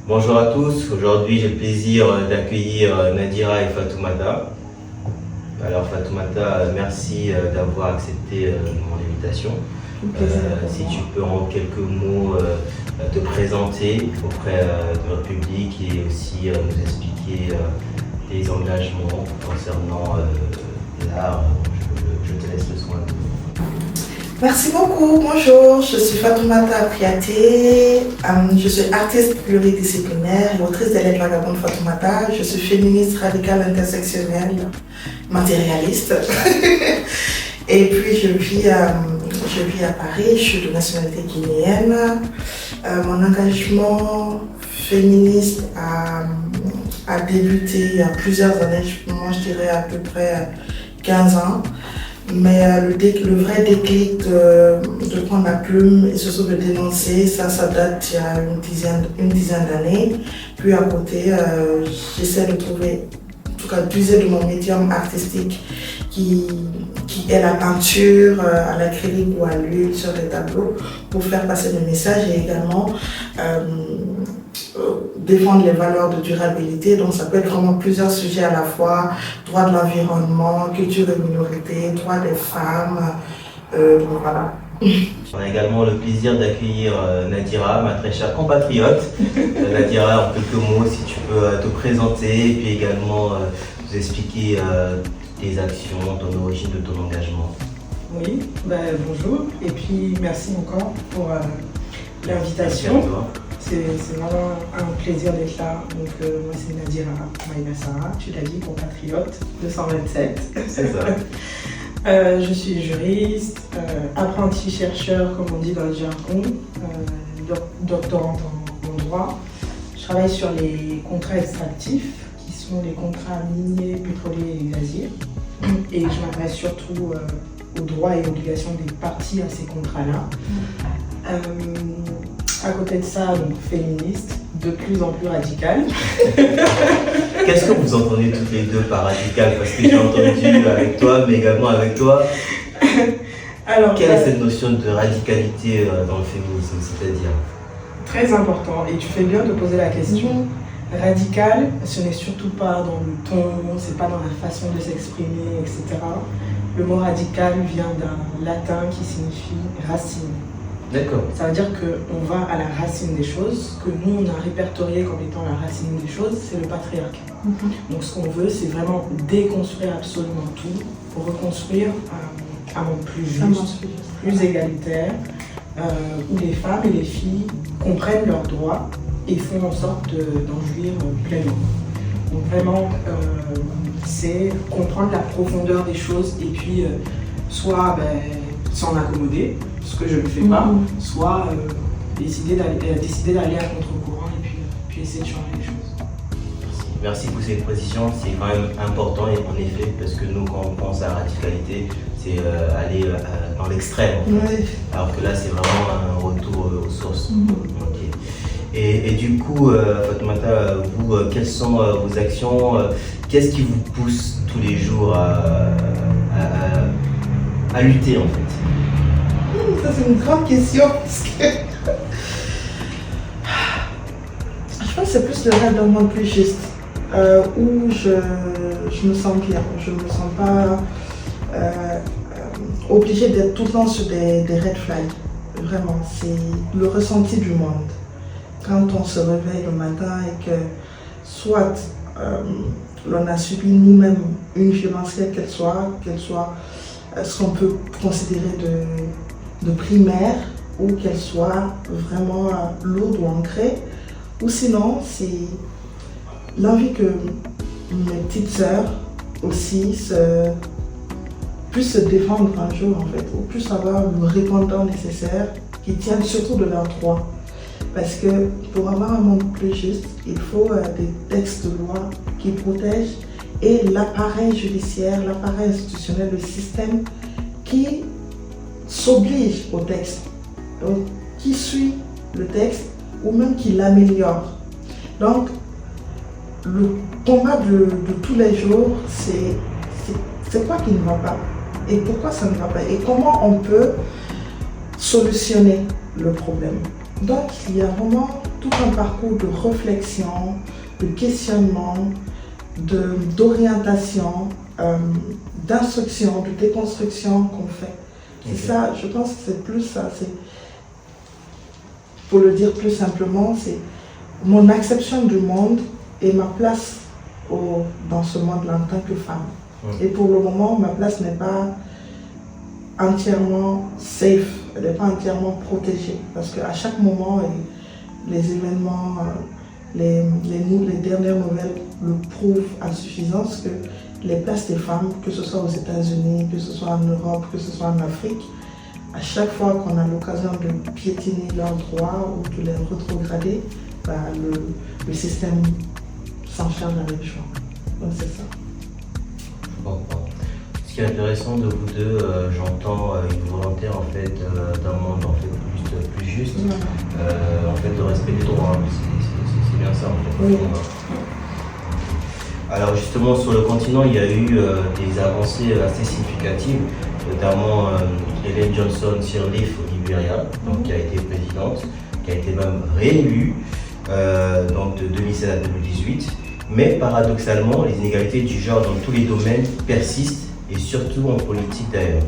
Bonjour à tous, aujourd'hui j'ai le plaisir d'accueillir Nadira et Fatoumata. Alors Fatoumata, merci d'avoir accepté mon invitation. Si tu peux en quelques mots te présenter auprès de notre public et aussi nous expliquer tes engagements concernant l'art, je te laisse le soin. Merci beaucoup, bonjour, je suis Fatoumata Priaté, je suis artiste pluridisciplinaire et autrice des lettres vagabondes Fatoumata, je suis féministe radicale intersectionnelle, matérialiste et puis je vis à Paris, je suis de nationalité guinéenne. Mon engagement féministe a débuté il y a plusieurs années, moi je dirais à peu près 15 ans. Mais le vrai déclic de prendre la plume et surtout de dénoncer, ça date il y a une dizaine d'années. Puis à côté, j'essaie de trouver, en tout cas d'user de mon médium artistique qui est la peinture à l'acrylique ou à l'huile sur les tableaux pour faire passer le message et également défendre les valeurs de durabilité. Donc ça peut être vraiment plusieurs sujets à la fois, droit de l'environnement, culture des minorités, droit des femmes, donc voilà. On a également le plaisir d'accueillir Nadira, ma très chère compatriote. Nadira, en quelques mots, si tu peux te présenter et puis également nous expliquer tes actions, ton origine de ton engagement. Oui, bonjour et puis merci encore pour l'invitation. C'est vraiment un plaisir d'être là. Donc, moi, c'est Nadira Maïnassara, tu l'as dit, compatriote, 227. C'est ça. Je suis juriste, apprenti chercheur, comme on dit dans le jargon, doctorante en droit. Je travaille sur les contrats extractifs, qui sont les contrats miniers, pétroliers et gaziers. Et je m'intéresse surtout aux droits et obligations des parties à ces contrats-là. À côté de ça, donc féministe, de plus en plus radicale. Qu'est-ce que vous entendez toutes les deux par radicale? Parce que j'ai entendu avec toi, mais également avec toi. Alors, quelle est cette notion de radicalité dans le féminisme, c'est-à-dire? Très important, et tu fais bien de poser la question. Radical, ce n'est surtout pas dans le ton, c'est pas dans la façon de s'exprimer, etc. Le mot radical vient d'un latin qui signifie racine. D'accord. Ça veut dire qu'on va à la racine des choses, que nous on a répertorié comme étant la racine des choses, c'est le patriarcat. Donc ce qu'on veut, c'est vraiment déconstruire absolument tout pour reconstruire un monde plus juste, plus égalitaire, où les femmes et les filles comprennent leurs droits et font en sorte d'en jouir pleinement. Donc vraiment, c'est comprendre la profondeur des choses et puis soit s'en accommoder, ce que je ne fais pas, soit décider d'aller à contre-courant et puis essayer de changer les choses. Merci pour ces précisions, c'est quand même important et en effet, parce que nous quand on pense à la radicalité, c'est aller dans l'extrême en fait. Alors que là c'est vraiment un retour aux sources. Okay. Et du coup, Fatoumata, vous, quelles sont vos actions? Qu'est-ce qui vous pousse tous les jours à lutter en fait? Ça c'est une grande question parce que je pense que c'est plus le rêve d'un monde plus juste où je me sens bien, je ne me sens pas obligée d'être tout le temps sur des red flags. Vraiment, c'est le ressenti du monde. Quand on se réveille le matin et que soit l'on a subi nous-mêmes une violence qu'elle soit ce qu'on peut considérer de primaire ou qu'elle soit vraiment lourde ou ancrée, ou sinon c'est l'envie que mes petites sœurs aussi puissent se défendre un jour en fait, ou puissent avoir le répondant nécessaire qui tienne surtout de leurs droits. Parce que pour avoir un monde plus juste, il faut des textes de loi qui protègent et l'appareil judiciaire, l'appareil institutionnel, le système qui s'oblige au texte, donc qui suit le texte ou même qui l'améliore. Donc le combat de tous les jours, c'est quoi qui ne va pas et pourquoi ça ne va pas et comment on peut solutionner le problème. Donc il y a vraiment tout un parcours de réflexion, de questionnement, d'orientation, d'instruction, de déconstruction qu'on fait. C'est ça, je pense que c'est plus ça. Pour le dire plus simplement, c'est mon acceptation du monde et ma place dans ce monde-là en tant que femme. Et pour le moment, ma place n'est pas entièrement safe, elle n'est pas entièrement protégée. Parce qu'à chaque moment, les événements, les dernières nouvelles le prouvent à suffisance que les places des femmes, que ce soit aux États-Unis, que ce soit en Europe, que ce soit en Afrique, à chaque fois qu'on a l'occasion de piétiner leurs droits ou de les rétrograder, le système s'en charge avec joie. Donc c'est ça. Je comprends. Ce qui est intéressant de vous deux, j'entends une volonté en fait d'un monde en fait plus juste, en fait de respect des droits. C'est bien ça en fait. Oui. Alors justement sur le continent, il y a eu des avancées assez significatives, notamment Ellen Johnson Sirleaf au Libéria, donc, qui a été présidente, qui a été même réélue donc de 2016 à 2018. Mais paradoxalement, les inégalités du genre dans tous les domaines persistent, et surtout en politique d'ailleurs.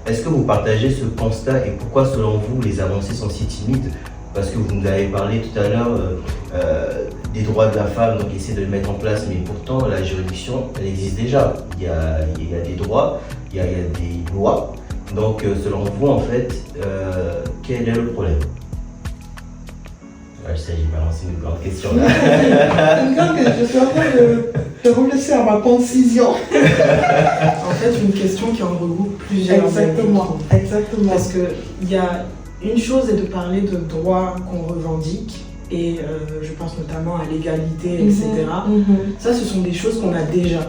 Est-ce que vous partagez ce constat et pourquoi selon vous les avancées sont si timides? Parce que vous nous avez parlé tout à l'heure des droits de la femme, donc essayer de les mettre en place, mais pourtant la juridiction, elle existe déjà. Il y a des droits, il y a des lois. Donc selon vous, en fait, quel est le problème? Je sais, j'ai balancé une grande question là. Je suis en train de réfléchir à ma concision. En fait, une question qui en regroupe plusieurs. Exactement. Parce qu'il y a une chose est de parler de droits qu'on revendique, et je pense notamment à l'égalité, etc. Ça, ce sont des choses qu'on a déjà.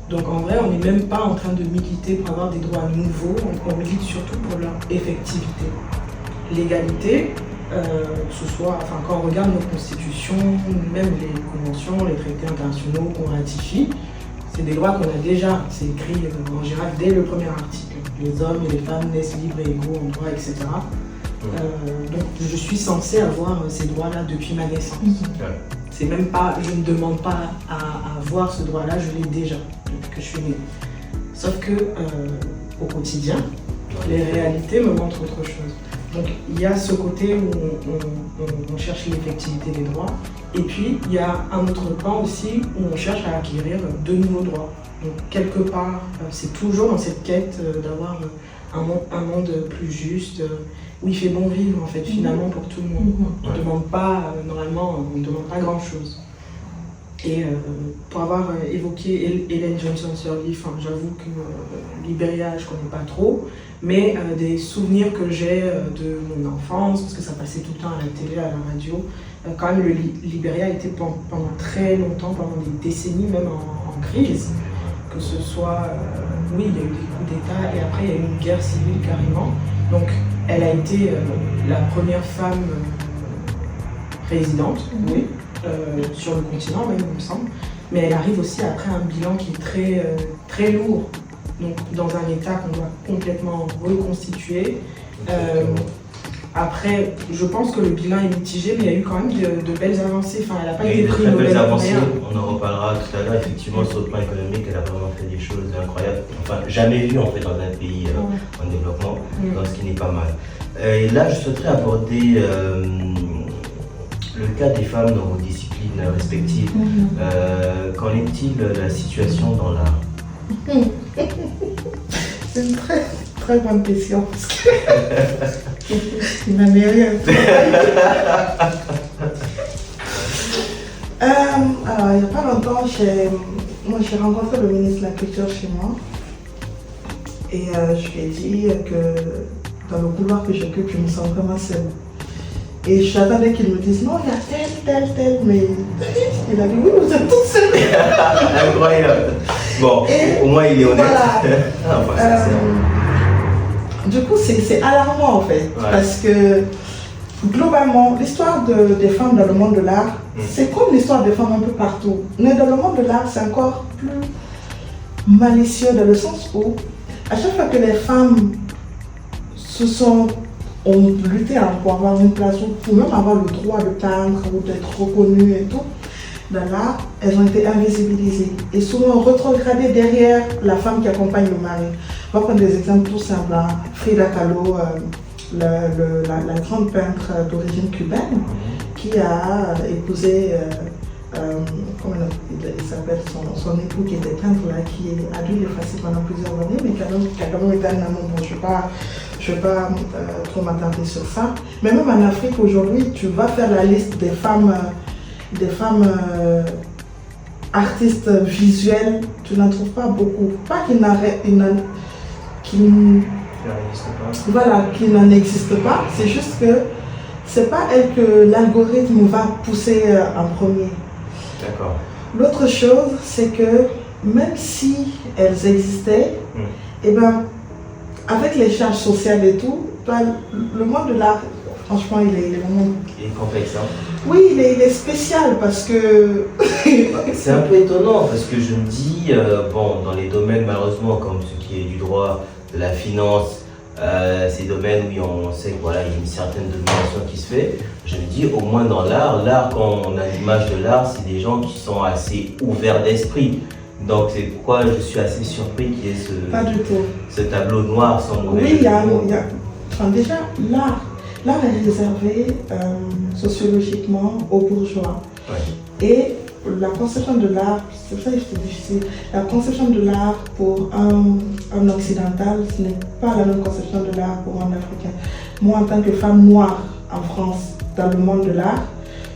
Donc en vrai, on n'est même pas en train de militer pour avoir des droits nouveaux, on milite surtout pour leur effectivité. L'égalité, quand on regarde nos constitutions, même les conventions, les traités internationaux qu'on ratifie, c'est des droits qu'on a déjà. C'est écrit en général dès le premier article. Les hommes et les femmes naissent libres et égaux en droit, etc. Donc je suis censée avoir ces droits-là depuis ma naissance. C'est même pas, je ne demande pas à avoir ce droit-là, je l'ai déjà depuis que je suis née. Sauf que au quotidien, les réalités me montrent autre chose. Donc il y a ce côté où on cherche l'effectivité des droits, et puis il y a un autre pan aussi où on cherche à acquérir de nouveaux droits. Donc quelque part, c'est toujours dans cette quête d'avoir un monde plus juste, où il fait bon vivre en fait finalement pour tout le monde. On ne demande pas, normalement, on ne demande pas grand chose. Et pour avoir évoqué Ellen Johnson Sirleaf, j'avoue que Libéria je ne connais pas trop, mais des souvenirs que j'ai de mon enfance, parce que ça passait tout le temps à la télé, à la radio, quand même le Libéria était pendant très longtemps, pendant des décennies même en crise, que ce soit, oui il y a eu des coups d'État et après il y a eu une guerre civile carrément, donc elle a été la première femme présidente, oui, sur le continent même il me semble, mais elle arrive aussi après un bilan qui est très lourd, donc dans un état qu'on doit complètement reconstituer. Après, je pense que le bilan est mitigé, mais il y a eu quand même de belles avancées. Enfin, elle n'a pas été prise de belles avancées, on en reparlera tout à l'heure. Effectivement, sur le plan économique, elle a vraiment fait des choses incroyables. Enfin, jamais vu en fait dans un pays en développement, donc ce qui n'est pas mal. Et là, je souhaiterais aborder le cas des femmes dans vos disciplines respectives. Qu'en est-il de la situation dans l'art? C'est une très bonne question, parce que il n'en est rien. Alors, il n'y a pas longtemps, j'ai rencontré le ministre de la Culture chez moi, et je lui ai dit que dans le couloir que j'occupe, je me sens vraiment seule. Et j'attendais qu'il me dise non, il y a tel, mais il a dit oui, vous êtes toutes seules. Incroyable. Bon, et au moins il est honnête. Voilà. Du coup, c'est alarmant en fait, parce que globalement, l'histoire des femmes dans le monde de l'art, c'est comme l'histoire des femmes un peu partout. Mais dans le monde de l'art, c'est encore plus malicieux dans le sens où, à chaque fois que les femmes se sont ont lutté pour avoir une place, ou pour même avoir le droit de peindre ou d'être reconnues et tout, dans l'art, elles ont été invisibilisées et souvent rétrogradées derrière la femme qui accompagne le mari. On va prendre des exemples tout simples. Hein. Frida Kahlo, la grande peintre d'origine cubaine, qui a épousé, comment il s'appelle, son époux qui était peintre, là, qui a dû l'effacer pendant plusieurs années, mais qui a quand même été un amour. Bon, je ne vais pas trop m'attarder sur ça. Mais même en Afrique aujourd'hui, tu vas faire la liste des femmes artistes visuels, tu n'en trouves pas beaucoup. Pas qu'il n'en existe pas, c'est juste que c'est pas elle que l'algorithme va pousser en premier. D'accord. L'autre chose, c'est que même si elles existaient, et ben, avec les charges sociales et tout, le monde de l'art, franchement, il est vraiment... Il est complexe, hein? Oui, il est spécial parce que... C'est un peu étonnant parce que je me dis, bon, dans les domaines malheureusement comme ce qui est du droit, de la finance, ces domaines où on sait qu'il voilà, y a une certaine domination qui se fait, je me dis au moins dans l'art, quand on a l'image de l'art, c'est des gens qui sont assez ouverts d'esprit. Donc c'est pourquoi je suis assez surpris qu'il y ait Pas du tout. ce tableau noir sans mauvais. Oui, enfin, déjà, l'art est réservé sociologiquement aux bourgeois. Ouais. Et la conception de l'art, c'est ça que c'est difficile, la conception de l'art pour un occidental, ce n'est pas la même conception de l'art pour un africain. Moi, en tant que femme noire en France, dans le monde de l'art,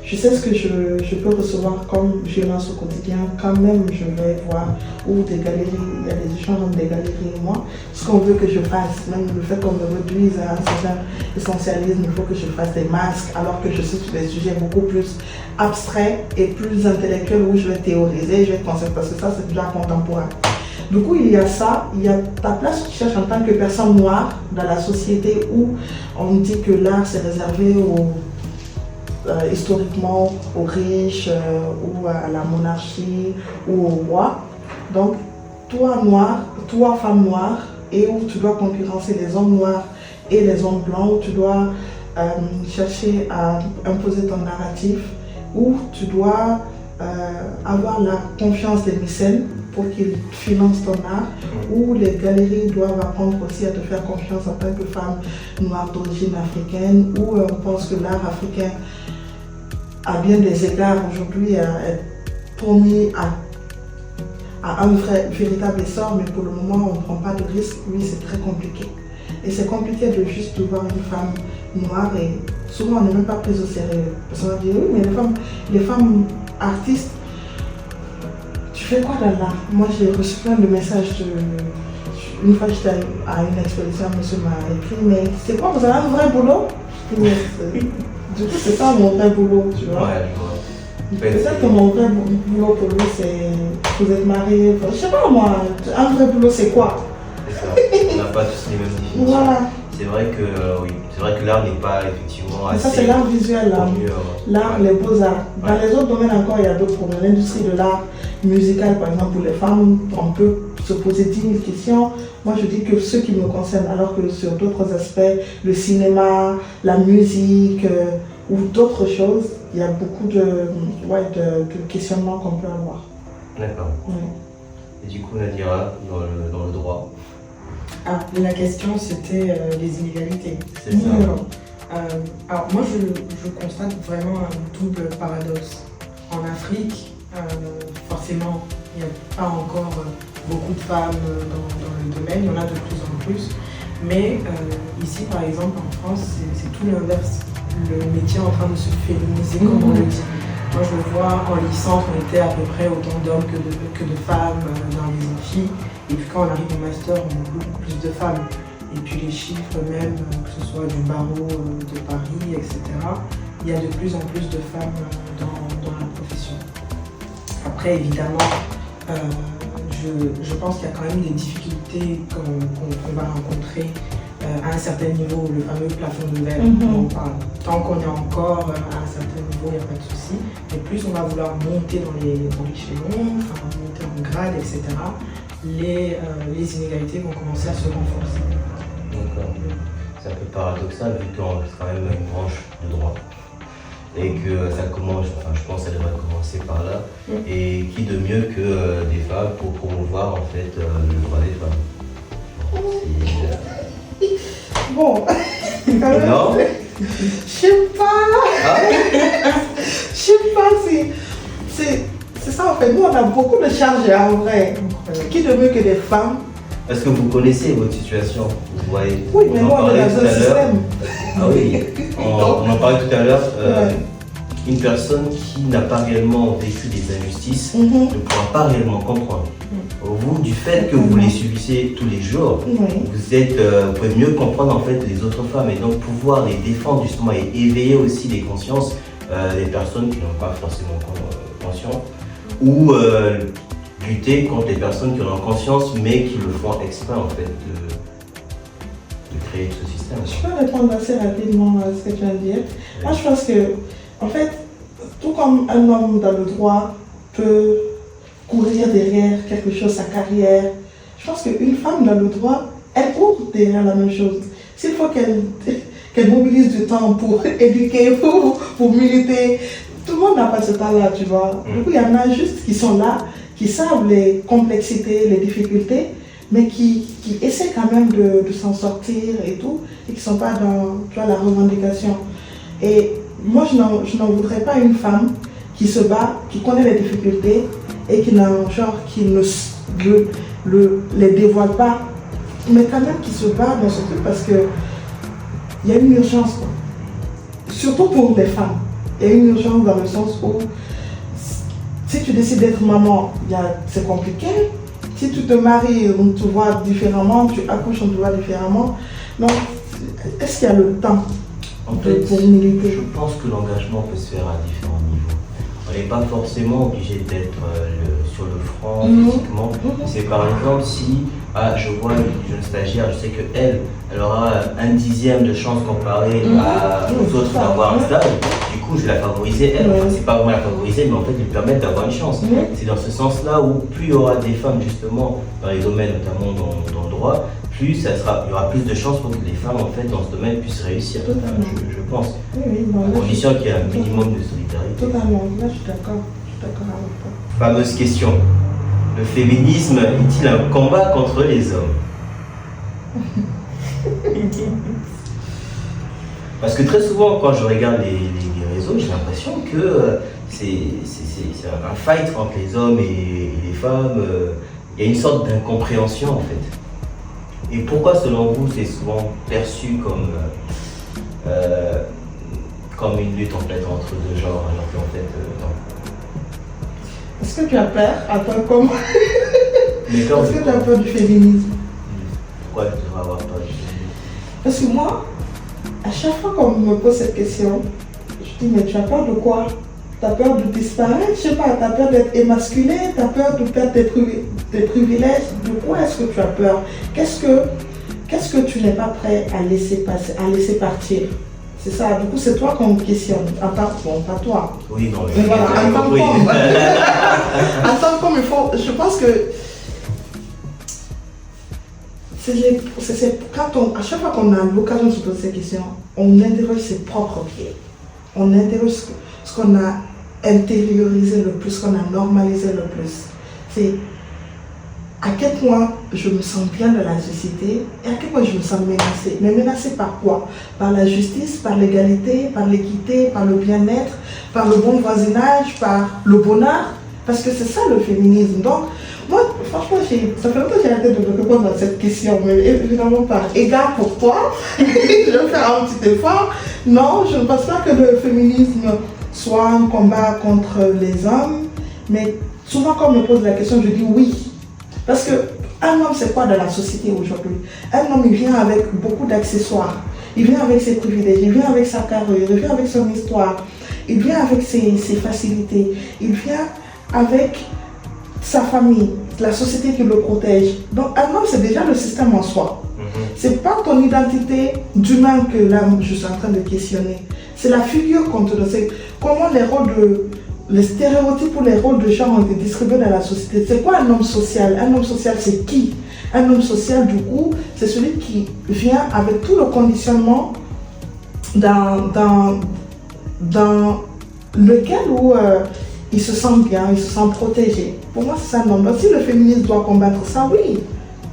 je sais ce que je peux recevoir comme violence au quotidien quand même je vais voir ou des galeries, il y a des échanges entre des galeries et moi, ce qu'on veut que je fasse, même le fait qu'on me réduise à un certain essentialisme, il faut que je fasse des masques alors que je suis sur des sujets beaucoup plus abstraits et plus intellectuels où je vais théoriser, je vais concepter parce que ça c'est déjà contemporain. Du coup, il y a ça, il y a ta place que tu cherches en tant que personne noire dans la société où on dit que l'art c'est réservé historiquement aux riches ou à la monarchie ou au roi. Donc, toi femme noire, et où tu dois concurrencer les hommes noirs et les hommes blancs, où tu dois chercher à imposer ton narratif, où tu dois avoir la confiance des mécènes pour qu'ils financent ton art, où les galeries doivent apprendre aussi à te faire confiance en tant que femme noire d'origine africaine, où on pense que l'art africain à bien des égards aujourd'hui est promis à un véritable essor, mais pour le moment on ne prend pas de risque. Oui, c'est très compliqué. Et c'est compliqué de juste voir une femme noire et souvent on n'est même pas prise au sérieux. Parce qu'on va dire oui, mais les femmes artistes, tu fais quoi dans l'art? Moi j'ai reçu plein de messages une fois j'étais à une exposition, monsieur m'a écrit, mais c'est quoi, vous avez un vrai boulot? Du coup, c'est ça mon vrai boulot, tu vois. Ouais, Peut-être que mon vrai boulot pour lui, c'est vous êtes marié. Enfin, je sais pas moi, un vrai boulot, c'est quoi? C'est ça. On n'a pas tous les mêmes définitions. Voilà. C'est vrai que oui, c'est vrai que l'art n'est pas effectivement assez. Ça c'est l'art visuel, l'art, les beaux-arts. Dans les autres domaines encore, il y a d'autres problèmes. L'industrie de l'art musical, par exemple, pour les femmes, on peut se poser 10 000 questions. Moi, je dis que ce qui me concerne, alors que sur d'autres aspects, le cinéma, la musique ou d'autres choses, il y a beaucoup de questionnements qu'on peut avoir. D'accord. Ouais. Et du coup, Nadira, dans le droit. Ah, la question c'était les inégalités. C'est ça. Alors moi je constate vraiment un double paradoxe. En Afrique, forcément, il n'y a pas encore beaucoup de femmes dans le domaine, il y en a de plus en plus. Mais ici par exemple en France, c'est tout l'inverse. Le métier est en train de se féminiser comme on le dit. Moi je le vois en licence, on était à peu près autant d'hommes que de femmes dans les amphis. Et puis quand on arrive au master, on a beaucoup plus de femmes. Et puis les chiffres même, que ce soit du barreau de Paris, etc., il y a de plus en plus de femmes dans la profession. Après évidemment, je pense qu'il y a quand même des difficultés qu'on va rencontrer à un certain niveau, le fameux plafond de verre dont on parle. Tant qu'on est encore à un certain niveau, il n'y a pas de souci. Mais plus on va vouloir monter dans l'échelon, enfin monter en grade, etc., les inégalités vont commencer à se renforcer. D'accord. c'est un peu paradoxal vu qu'on est quand même une branche de droit. Et que ça commence, enfin je pense que ça devrait commencer par là. Et qui de mieux que des femmes pour promouvoir en fait le droit des femmes. Bon. Non. Je sais pas. Je sais pas, c'est ça en fait. Nous on a beaucoup de charges en vrai. Qui de mieux que des femmes? Est-ce que vous connaissez votre situation? Vous voyez, oui, mais moi on est dans un système. Ah oui, on en parlait tout à l'heure. Une personne qui n'a pas réellement vécu des injustices ne pourra pas réellement comprendre. Vous, du fait que vous les subissez tous les jours, vous pouvez mieux comprendre en fait les autres femmes et donc pouvoir les défendre justement et éveiller aussi les consciences des personnes qui n'ont pas forcément conscience ou lutter contre les personnes qui en ont conscience mais qui le font exprès en fait de créer ce système. Je peux répondre assez rapidement à ce que tu viens de dire. Moi je pense que en fait, tout comme un homme dans le droit peut courir derrière quelque chose, sa carrière, je pense qu'une femme dans le droit, elle court derrière la même chose. S'il faut qu'elle mobilise du temps pour éduquer, pour militer, tout le monde n'a pas ce temps-là, tu vois. Du coup, il y en a juste qui sont là, qui savent les complexités, les difficultés, mais qui essaient quand même de s'en sortir et tout, et qui ne sont pas dans, tu vois, la revendication. Et moi, je n'en voudrais pas une femme qui se bat, qui connaît les difficultés et qui ne les dévoile pas, mais quand même qui se bat dans ce truc parce qu'il y a une urgence, quoi. Surtout pour les femmes. Il y a une urgence dans le sens où si tu décides d'être maman, c'est compliqué. Si tu te maries, on te voit différemment, tu accouches, on te voit différemment. Donc, est-ce qu'il y a le temps? En fait, je pense que l'engagement peut se faire à différents niveaux. On n'est pas forcément obligé d'être sur le front physiquement. C'est par exemple si je vois une jeune stagiaire, je sais qu'elle aura un dixième de chance comparé aux autres d'avoir un stage. Du coup, je vais la favoriser elle. Enfin, c'est pas vraiment la favoriser, mais en fait lui permettre d'avoir une chance. C'est dans ce sens-là où plus il y aura des femmes justement dans les domaines, notamment dans le droit, plus il y aura plus de chances pour que les femmes en fait dans ce domaine puissent réussir. Je pense. À condition qu'il y ait un minimum de solidarité. Totalement. Là, je suis d'accord avec toi. Fameuse question. Le féminisme est-il un combat contre les hommes? Parce que très souvent, quand je regarde les réseaux, j'ai l'impression que c'est un fight entre les hommes et les femmes. Il y a une sorte d'incompréhension en fait. Et pourquoi, selon vous, c'est souvent perçu comme une lutte en fait entre deux genres, alors qu'en fait, non. Est-ce que tu as peur? Attends, comment? Est-ce que tu as peur du féminisme? Pourquoi tu devrais avoir peur du féminisme? Parce que moi, à chaque fois qu'on me pose cette question, je dis, mais tu as peur de quoi? Tu as peur de disparaître? Je sais pas, tu as peur d'être émasculé? Tu as peur de perdre tes privilèges? De quoi est-ce que tu as peur? Qu'est-ce que tu n'es pas prêt à laisser passer, à laisser partir? C'est ça, du coup c'est toi qu'on me questionne, pas toi. Oui, non, mais voilà, en tant qu'homme, il faut, je pense que à chaque fois qu'on a l'occasion de se poser ces questions, on interroge ses propres pieds. On interroge ce qu'on a intériorisé le plus, ce qu'on a normalisé le plus. C'est à quel point je me sens bien dans la société et à quel point je me sens menacée. Mais menacée par quoi? Par la justice, par l'égalité, par l'équité, par le bien-être, par le bon voisinage, par le bonheur. Parce que c'est ça le féminisme. Donc, moi, franchement, ça fait longtemps que j'ai arrêté de me répondre à cette question, mais évidemment par égard pour toi, je vais faire un petit effort. Non, je ne pense pas que le féminisme soit un combat contre les hommes, mais souvent quand on me pose la question, je dis oui. Parce qu'un homme, c'est quoi dans la société aujourd'hui? Un homme, il vient avec beaucoup d'accessoires. Il vient avec ses privilèges, il vient avec sa carrure, il vient avec son histoire, il vient avec ses facilités, il vient avec sa famille, la société qui le protège. Donc un homme, c'est déjà le système en soi. C'est pas ton identité d'humain que là, je suis en train de questionner. C'est la figure qu'on te donne. C'est comment les stéréotypes ou les rôles de genre ont été distribués dans la société. C'est quoi un homme social? Un homme social, c'est qui? Un homme social, du coup, c'est celui qui vient avec tout le conditionnement dans lequel où il se sent bien, il se sent protégé. Pour moi, c'est ça un homme. Donc, si le féminisme doit combattre ça, oui.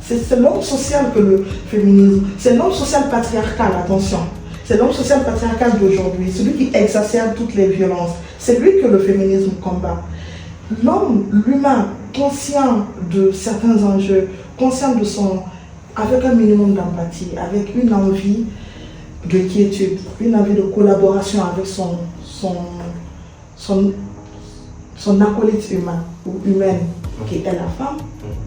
C'est l'homme social que le féminisme. C'est l'homme social patriarcal, attention. C'est l'homme social patriarcal d'aujourd'hui, celui qui exacerbe toutes les violences. C'est lui que le féminisme combat. L'homme, l'humain, conscient de certains enjeux, conscient de son... avec un minimum d'empathie, avec une envie de quiétude, une envie de collaboration avec son acolyte humain ou humaine, qui est la femme.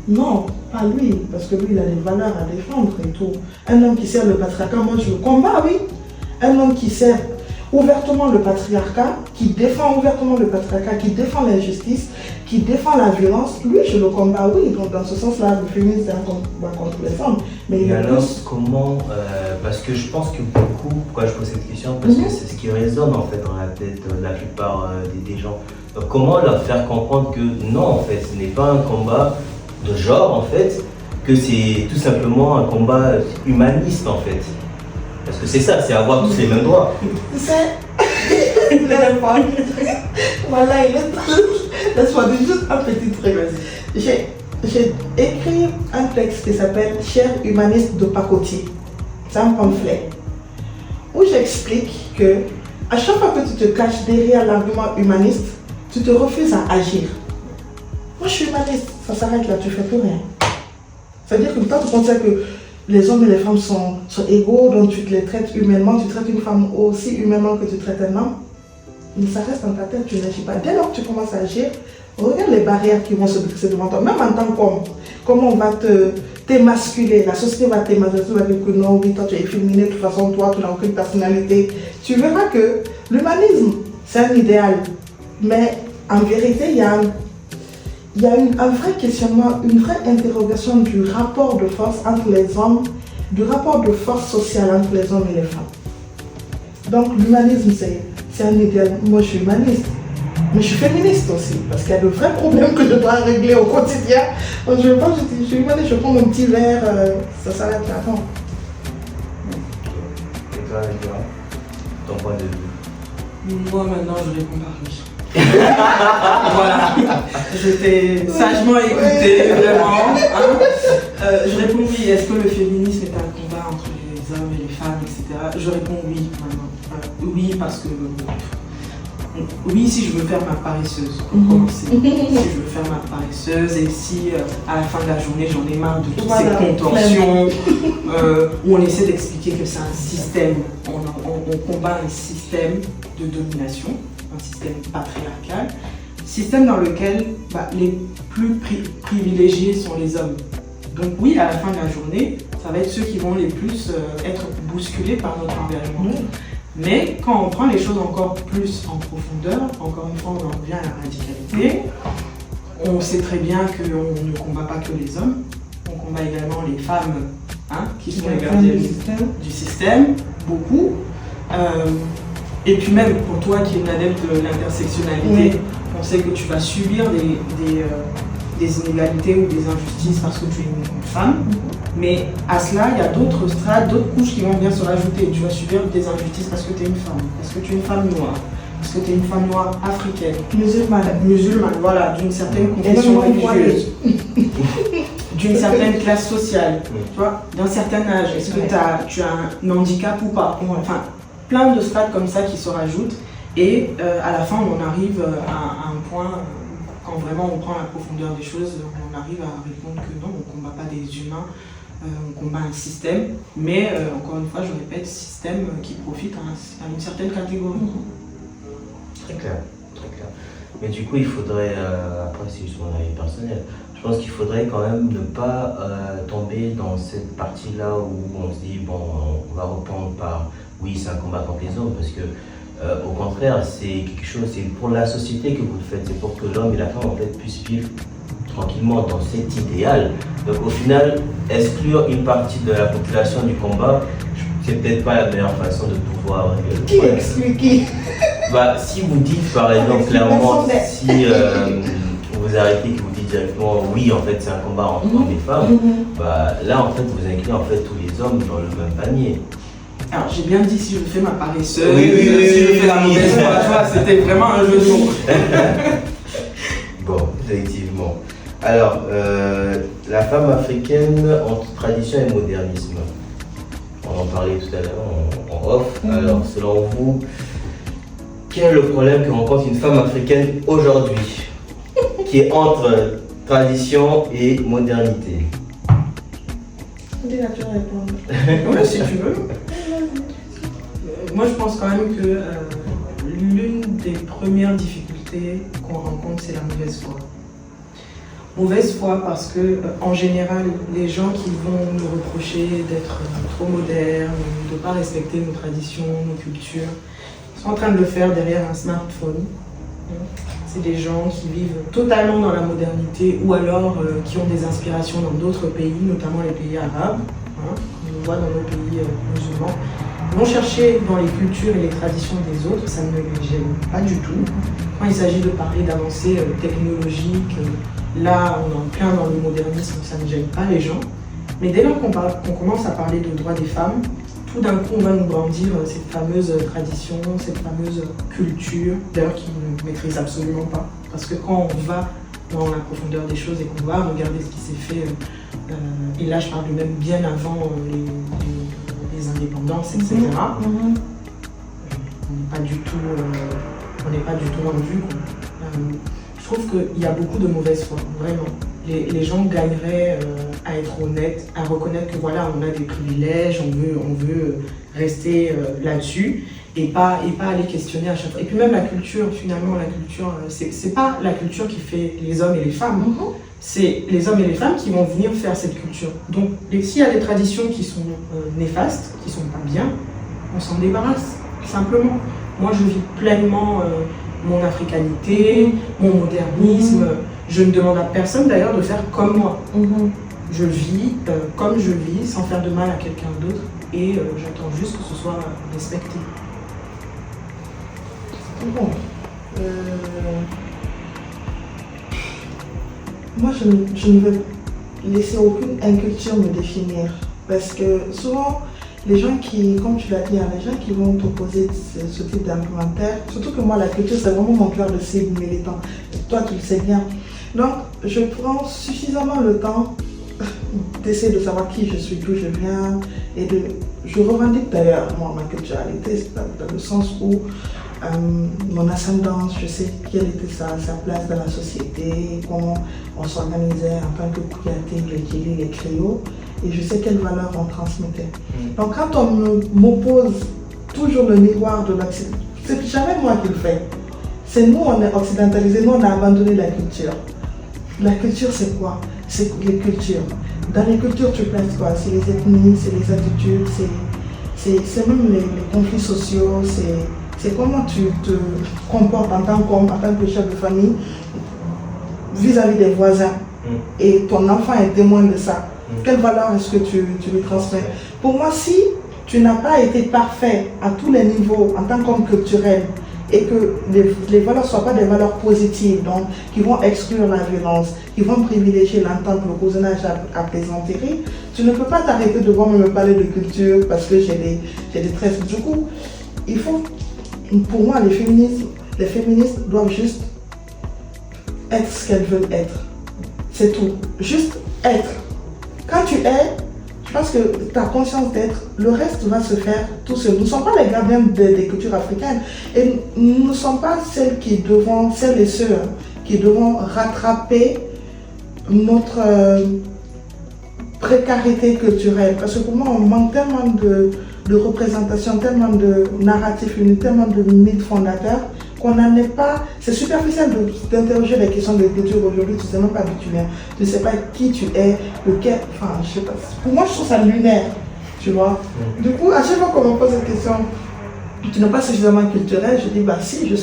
Non, pas lui, parce que lui, il a des valeurs à défendre et tout. Un homme qui sert le patriarcat, moi je le combats, oui. Un homme qui sert ouvertement le patriarcat, qui défend ouvertement le patriarcat, qui défend l'injustice, qui défend la violence, lui, je le combats, oui. Donc, dans ce sens-là, le féminisme, c'est un combat contre les femmes. Mais il alors, plus... comment parce que je pense que beaucoup, pourquoi je pose cette question, parce que c'est ce qui résonne en fait dans la tête de la plupart des gens. Donc, comment leur faire comprendre que non, en fait, ce n'est pas un combat de genre, en fait, que c'est tout simplement un combat humaniste, en fait. Parce que c'est ça, c'est avoir tous les mêmes droits. C'est... Voilà, il est... Laisse-moi dire juste un petit truc. J'ai écrit un texte qui s'appelle « Chers humanistes de pacotille ». C'est un pamphlet où j'explique que à chaque fois que tu te caches derrière l'argument humaniste, tu te refuses à agir. Moi, je suis humaniste, ça s'arrête là, tu fais plus rien. C'est-à-dire que quand tu considères que les hommes et les femmes sont égaux, donc tu les traites humainement, tu traites une femme aussi humainement que tu traites un homme, mais ça reste dans ta tête, tu n'agis pas. Dès lors que tu commences à agir, regarde les barrières qui vont se dresser devant toi, même en tant qu'homme. Comment on va t'émasculer, la société va t'émasculer, tu vas dire que non, oui, toi tu es efféminé, de toute façon, toi tu n'as aucune personnalité. Tu verras que l'humanisme, c'est un idéal, mais en vérité, il y a un vrai questionnement, une vraie interrogation du rapport de force entre les hommes, du rapport de force sociale entre les hommes et les femmes. Donc l'humanisme, c'est un idéal. Moi, je suis humaniste, mais je suis féministe aussi, parce qu'il y a de vrais problèmes que je dois régler au quotidien. Donc, je suis humaniste, je prends mon petit verre, ça s'arrête là. Non. Et toi, ton point de vue? Moi, maintenant, je réponds par oui. Voilà, je t'ai sagement écouté, vraiment. Hein. Je réponds oui. Est-ce que le féminisme est un combat entre les hommes et les femmes, etc. Je réponds oui maintenant. Oui, parce que oui, si je veux faire ma paresseuse, pour commencer. Si je veux faire ma paresseuse et si à la fin de la journée j'en ai marre de toutes ces contorsions où on essaie d'expliquer que c'est un système, on combat un système de domination, un système patriarcal, système dans lequel les plus privilégiés sont les hommes. Donc oui, à la fin de la journée, ça va être ceux qui vont les plus être bousculés par notre engagement. Mais quand on prend les choses encore plus en profondeur, encore une fois on en revient à la radicalité, on sait très bien qu'on ne combat pas que les hommes, on combat également les femmes qui sont les gardiennes du système, beaucoup. Et puis même pour toi qui es une adepte de l'intersectionnalité, on sait que tu vas subir des inégalités ou des injustices parce que tu es une femme. Mais à cela, il y a d'autres strates, d'autres couches qui vont bien se rajouter. Tu vas subir des injustices parce que tu es une femme, parce que tu es une femme noire, parce que tu es une femme noire africaine, musulmane, voilà, d'une certaine confession religieuse, d'une certaine classe sociale, tu vois, d'un certain âge. Est-ce que tu as un handicap ou pas? Enfin, plein de strates comme ça qui se rajoutent. Et à la fin, on en arrive à un point, quand vraiment on prend la profondeur des choses, on arrive à répondre que non, on ne combat pas des humains, on combat un système, mais encore une fois, je répète, système qui profite à une certaine catégorie. Très clair, très clair. Mais du coup, il faudrait, après c'est juste mon avis personnel, je pense qu'il faudrait quand même ne pas tomber dans cette partie-là où on se dit, bon, on va répondre par, oui, c'est un combat contre les hommes, parce que au contraire, c'est quelque chose, c'est pour la société que vous le faites, c'est pour que l'homme et la femme en fait puissent vivre tranquillement dans cet idéal. Donc au final, exclure une partie de la population du combat, c'est peut-être pas la meilleure façon de pouvoir régler le problème. Qui exclut qui? Si vous dites par exemple clairement, si vous arrêtez, que vous dites directement oui, en fait, c'est un combat entre hommes et femmes, bah, là, en fait, vous incluez en fait tous les hommes dans le même panier. Alors j'ai bien dit si je fais ma paresseuse, Oui, si je fais la mauvaise foi, tu vois, c'était vraiment un jeu de mots. Bon, effectivement. Alors, la femme africaine entre tradition et modernisme. On en parlait tout à l'heure en off. Alors, selon vous, quel est le problème que rencontre une femme africaine aujourd'hui, qui est entre tradition et modernité? Déjà, tu réponds. Ouais, si tu veux. Moi, je pense quand même que l'une des premières difficultés qu'on rencontre, c'est la mauvaise foi. Mauvaise foi parce que, en général, les gens qui vont nous reprocher d'être trop modernes, de ne pas respecter nos traditions, nos cultures, sont en train de le faire derrière un smartphone. C'est des gens qui vivent totalement dans la modernité ou alors qui ont des inspirations dans d'autres pays, notamment les pays arabes, on le voit dans nos pays musulmans. Ils vont chercher dans les cultures et les traditions des autres, ça ne les gêne pas du tout. Quand il s'agit de parler d'avancées technologiques, là on est en plein dans le modernisme, ça ne gêne pas les gens. Mais dès lors qu'on commence à parler de droits des femmes, tout d'un coup on va nous brandir cette fameuse tradition, cette fameuse culture, d'ailleurs qu'ils ne maîtrisent absolument pas. Parce que quand on va dans la profondeur des choses et qu'on va regarder ce qui s'est fait, et là je parle de même bien avant les indépendances, etc. On n'est pas du tout dans le but. Je trouve qu'il y a beaucoup de mauvaise foi, vraiment. Les gens gagneraient à être honnêtes, à reconnaître que voilà, on a des privilèges, on veut rester là-dessus et pas aller questionner à chaque fois. Et puis même la culture, finalement, la culture, c'est pas la culture qui fait les hommes et les femmes. C'est les hommes et les femmes qui vont venir faire cette culture. Donc s'il y a des traditions qui sont néfastes, qui sont pas bien, on s'en débarrasse, simplement. Moi, je vis pleinement mon africanité, mon modernisme. Je ne demande à personne d'ailleurs de faire comme moi. Je vis comme je vis, sans faire de mal à quelqu'un d'autre, et j'attends juste que ce soit respecté. Bon. Moi, je ne veux laisser aucune inculture me définir. Parce que souvent, les gens qui, comme tu l'as dit, les gens qui vont t'opposer ce type d'implémentaire, surtout que moi, la culture, c'est vraiment mon cœur de cible militant. Toi, tu le sais bien. Donc, je prends suffisamment le temps d'essayer de savoir qui je suis, d'où je viens. Et je revendique d'ailleurs, moi, ma culturalité, dans le sens où mon ascendance, je sais quelle était sa place dans la société, comment on s'organisait en tant que Kouyaté, les Djili, les Créoles, et je sais quelles valeurs on transmettait. Donc quand on m'oppose toujours le miroir de l'Occident, c'est jamais moi qui le fais. C'est nous, on est occidentalisés, nous on a abandonné la culture. La culture c'est quoi? C'est les cultures. Dans les cultures tu places quoi? C'est les ethnies, c'est les attitudes, c'est même les conflits sociaux, c'est comment tu te comportes en tant que chef de famille vis-à-vis des voisins. Et ton enfant est témoin de ça. Quelle valeur est-ce que tu lui transmets? Pour moi, si tu n'as pas été parfait à tous les niveaux en tant qu'homme culturel et que les valeurs ne soient pas des valeurs positives, donc qui vont exclure la violence, qui vont privilégier l'entente, le cousinage à plaisanterie, tu ne peux pas t'arrêter devant me parler de culture parce que j'ai des traits. Du coup, il faut... Pour moi, les féministes doivent juste être ce qu'elles veulent être. C'est tout. Juste être. Quand tu es, je pense que tu as conscience d'être, le reste va se faire tout seul. Nous ne sommes pas les gardiens des cultures africaines et nous ne sommes pas celles et ceux qui devront rattraper notre précarité culturelle. Parce que pour moi, on manque tellement de représentation, tellement de narratifs, tellement de mythes fondateurs qu'on n'en est pas. C'est superficiel d'interroger les questions de culture aujourd'hui, tu ne sais même pas d'où tu viens, tu ne sais pas qui tu es, lequel. Enfin, je sais pas. Pour moi, je trouve ça lunaire, tu vois. Du coup, à chaque fois qu'on me pose cette question, tu n'es pas suffisamment culturel, je dis bah si, je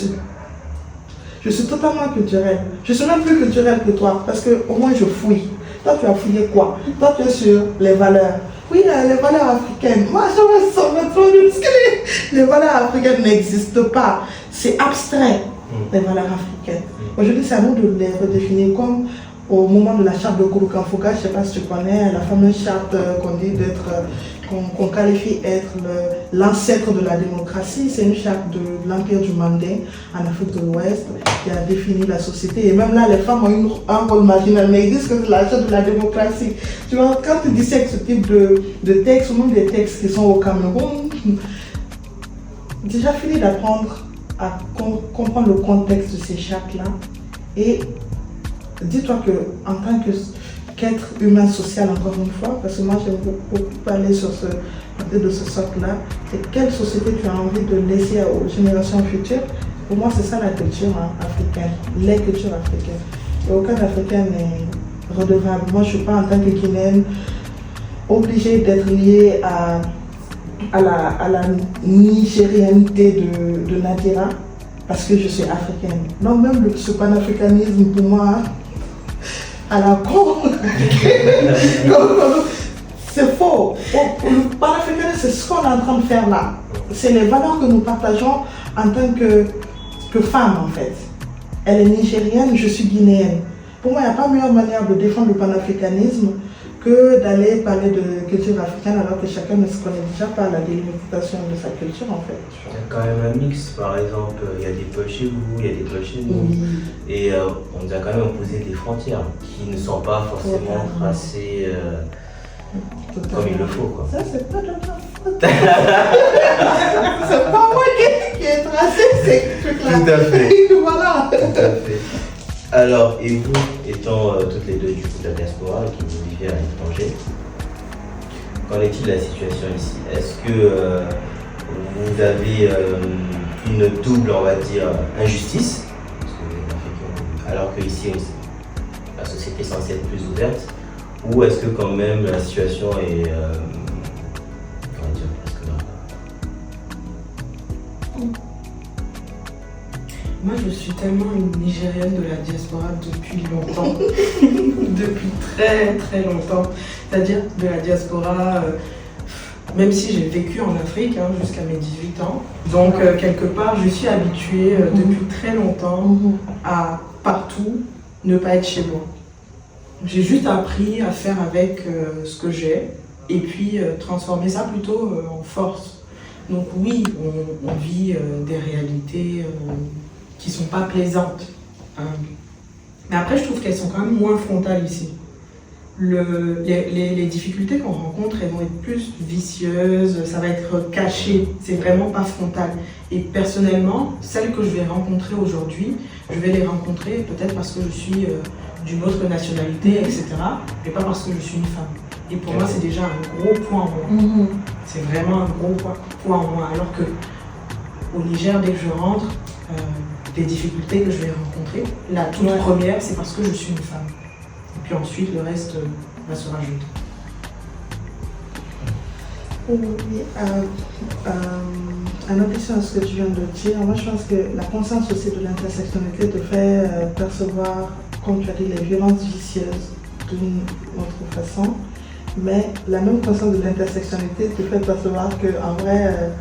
suis totalement culturel. Je suis même plus culturel que toi parce que au moins je fouille. Toi, tu as fouillé quoi? Toi, tu es sur les valeurs. Oui, les valeurs africaines. Moi, je me sens trop nul parce que les valeurs africaines n'existent pas. C'est abstrait, les valeurs africaines. Aujourd'hui, c'est à nous de les redéfinir comme au moment de la charte de Kurukanfuka, je ne sais pas si tu connais, la fameuse charte qu'on dit qu'on qualifie être l'ancêtre de la démocratie. C'est une charte de l'Empire du Mandé en Afrique de l'Ouest qui a défini la société. Et même là, les femmes ont un rôle marginal, mais ils disent que c'est la charte de la démocratie. Tu vois, quand tu dissèques ce type de textes, ou même des textes qui sont au Cameroun, déjà fini d'apprendre à comprendre le contexte de ces chartes-là. Et dis-toi qu'en tant qu'être humain social, encore une fois, parce que moi j'aime beaucoup parler sur de ce socle-là, c'est quelle société tu as envie de laisser aux générations futures. Pour moi, c'est ça la culture africaine, les cultures africaines. Et aucun Africain n'est redevable. Moi, je ne suis pas en tant que Guinéenne obligée d'être liée à la nigérianité de Nadira parce que je suis africaine. Non, même ce panafricanisme pour moi, à la con, c'est faux. Le panafricanisme, c'est ce qu'on est en train de faire là. C'est les valeurs que nous partageons en tant que femmes en fait. Elle est nigérienne, je suis guinéenne. Pour moi, il n'y a pas meilleure manière de défendre le panafricanisme que d'aller parler de culture africaine alors que chacun ne se connaît déjà pas la délimitation de sa culture en fait. Il y a quand même un mix, par exemple, il y a des peuples chez vous, il y a des peuples chez nous. Oui. Et on nous a quand même imposé des frontières qui ne sont pas forcément tracées comme il le faut. Quoi. Ça, c'est pas de ma faute. C'est pas moi qui ai tracé ces trucs-là. Tout à fait. Voilà. Tout à fait. Alors, et vous, étant toutes les deux du coup de la diaspora et qui vous vivez à l'étranger, qu'en est-il de la situation ici? Est-ce que vous avez une double, on va dire, injustice, parce que vous êtes africain, alors qu'ici la société est censée être plus ouverte, ou est-ce que quand même la situation est, on va dire, presque là? Moi, je suis tellement une Nigérienne de la diaspora depuis longtemps, depuis très très longtemps. C'est-à-dire de la diaspora, même si j'ai vécu en Afrique jusqu'à mes 18 ans. Donc, quelque part, je suis habituée depuis très longtemps à partout ne pas être chez moi. J'ai juste appris à faire avec ce que j'ai et puis transformer ça plutôt en force. Donc oui, on vit des réalités qui ne sont pas plaisantes. Mais après, je trouve qu'elles sont quand même moins frontales ici. Les difficultés qu'on rencontre, elles vont être plus vicieuses, ça va être caché, c'est vraiment pas frontal. Et personnellement, celles que je vais rencontrer aujourd'hui, je vais les rencontrer peut-être parce que je suis d'une autre nationalité, etc. Et pas parce que je suis une femme. Et pour moi, c'est déjà un gros point en moins. C'est vraiment un gros point en moins. Alors que au Niger, dès que je rentre, les difficultés que je vais rencontrer, la toute première, c'est parce que je suis une femme. Et puis ensuite, le reste va se rajouter. Oui, en addition à ce que tu viens de dire, moi je pense que la conscience aussi de l'intersectionnalité te fait percevoir, comme tu as dit, les violences vicieuses d'une autre façon. Mais la même conscience de l'intersectionnalité te fait percevoir qu'en vrai,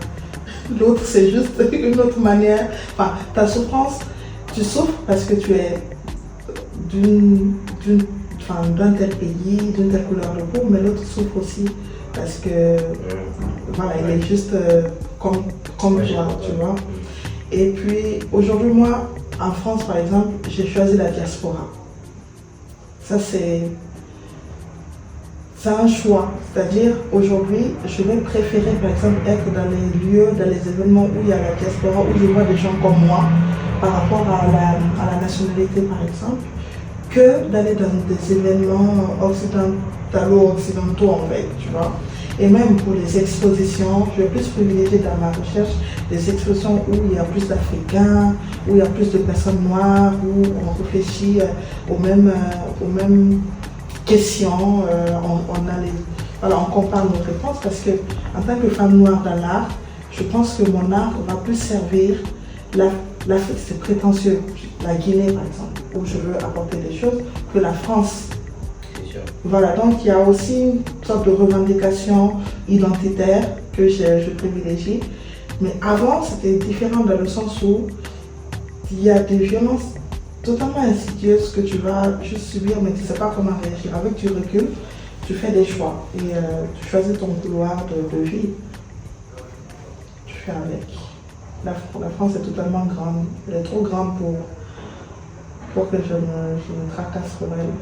l'autre c'est juste une autre manière. Enfin, ta souffrance, tu souffres parce que tu es d'un tel pays, d'une telle couleur de peau, mais l'autre souffre aussi parce que voilà, il est juste comme toi, tu vois. Et puis aujourd'hui, moi, en France par exemple, j'ai choisi la diaspora. Ça c'est un choix, c'est-à-dire aujourd'hui, je vais préférer par exemple être dans les lieux, dans les événements où il y a la diaspora, où je vois des gens comme moi par rapport à la nationalité par exemple, que d'aller dans des événements occidentaux en fait, tu vois. Et même pour les expositions, je vais plus privilégier dans ma recherche des expositions où il y a plus d'Africains, où il y a plus de personnes noires, où on réfléchit aux mêmes questions, on compare nos réponses parce que en tant que femme noire dans l'art, je pense que mon art va plus servir l'Afrique, c'est prétentieux, la Guinée par exemple, où je veux apporter des choses, que la France. Voilà, donc il y a aussi une sorte de revendication identitaire que je privilégie. Mais avant, c'était différent dans le sens où il y a des violences totalement insidieuse que tu vas juste subir, mais tu ne sais pas comment réagir. Avec du recul, tu fais des choix et tu choisis ton couloir de vie. Tu fais avec. La France est totalement grande. Elle est trop grande pour que je me tracasse pour elle.